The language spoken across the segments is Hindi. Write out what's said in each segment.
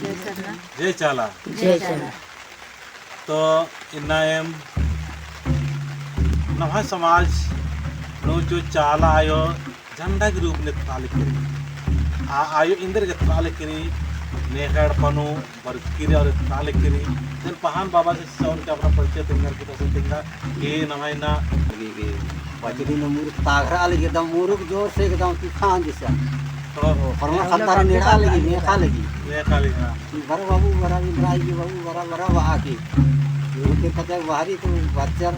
जय चाला तो इन्ना एम नवा समाज नो जो चाला आयो झंडा के रूप में तालिकरी आयो इंदर के तालिकरी नेहड़ पनु बरकिरी और तालिकरी जन पहान बाबा से सौन के अपना परिचय तिंगर की तो तिंगा ये नवाइना बजरी न मुरुक तागरा लगी एकदम मुरुक जोर से एकदम तूफान जैसा तो फरमा खतर नेखा लगी नेखा लिखा बड़ा बाबू बड़ा इब्राहिम की बाबू बड़ा वहाँ की उनके पता बाहरी तो बच्चर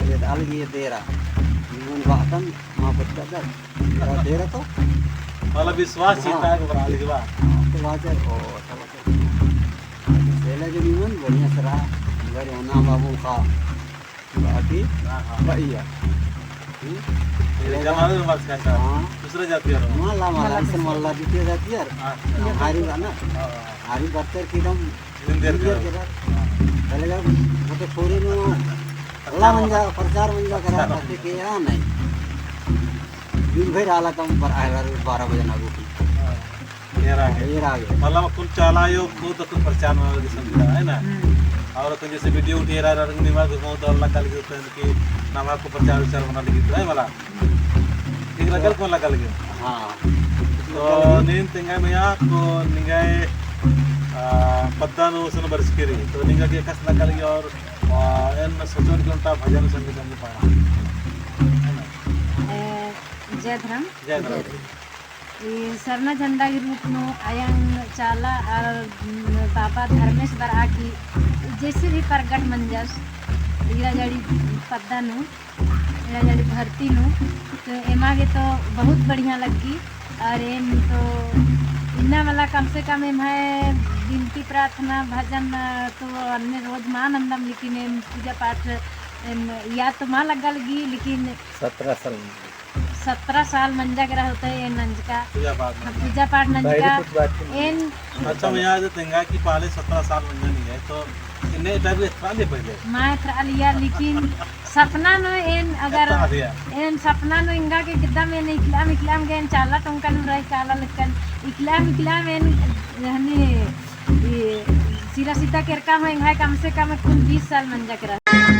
ये अलग ये देरा जीवन बातन वहाँ बच्चा दर देरा तो वाला विश्वास जीता है बरा लिखवा तो बाजार ओ तो सेला जो जीवन बढ़िया सरा घर होना बाबू का बाकी भैया ये जमाने में बात करता है दूसरे जाति है माला से माला द्वितीय जाति है हारी ना हारी बच्चर की दम देर चलेगा वो तो छोरी नो अल्लाह मंजा प्रचार मंजा करा ताकि के या नहीं दिन भर आला कम पर आएगा 12 बजे ना रुकी ये रागे मतलब कुल चालायो को तो कुछ प्रचार में लगी समझा है ना और तो जैसे वीडियो उठे रहा रंग निवास को तो अल्लाह कल के कि नाम आपको प्रचार विचार बना लगी तो है मला ठीक लगल कौन लगा लगे हां तो नीन तिंगा में को निगाए पद्दानु सन बरसकेरी तो निगा के कस लगा लगी और एन सोचन के उनका भजन संगीत में पाया जय धर्म जय सरना झंडा के रूप में आयन चाला और बाबा धर्मेश बरा की जैसे भी प्रगट मंजस इरा जड़ी पद्दा नु इरा जड़ी भर्ती नु तो एमा के तो बहुत बढ़िया लगी और एम तो इन्ना वाला कम से कम एम है विनती प्रार्थना भजन तो अन्य रोज मान अंदम लेकिन एम पूजा पाठ या तो माँ लगा लगी लेकिन 17 साल मंजा करा होता है नंज का पूजा पाठ नंज का एन अच्छा मैं आज तेंगा की पहले 17 साल मंजा नहीं है तो इन्हें टाइप के खाने पहले मैं थरा लिया लेकिन सपना नो एन अगर एन सपना नो इंगा के किदा में इकलाम गए चाला टोंका नु रही काला लकन इकलाम एन रहने सिरा सीता केरका में कम से कम कुल 20 साल मंजा करा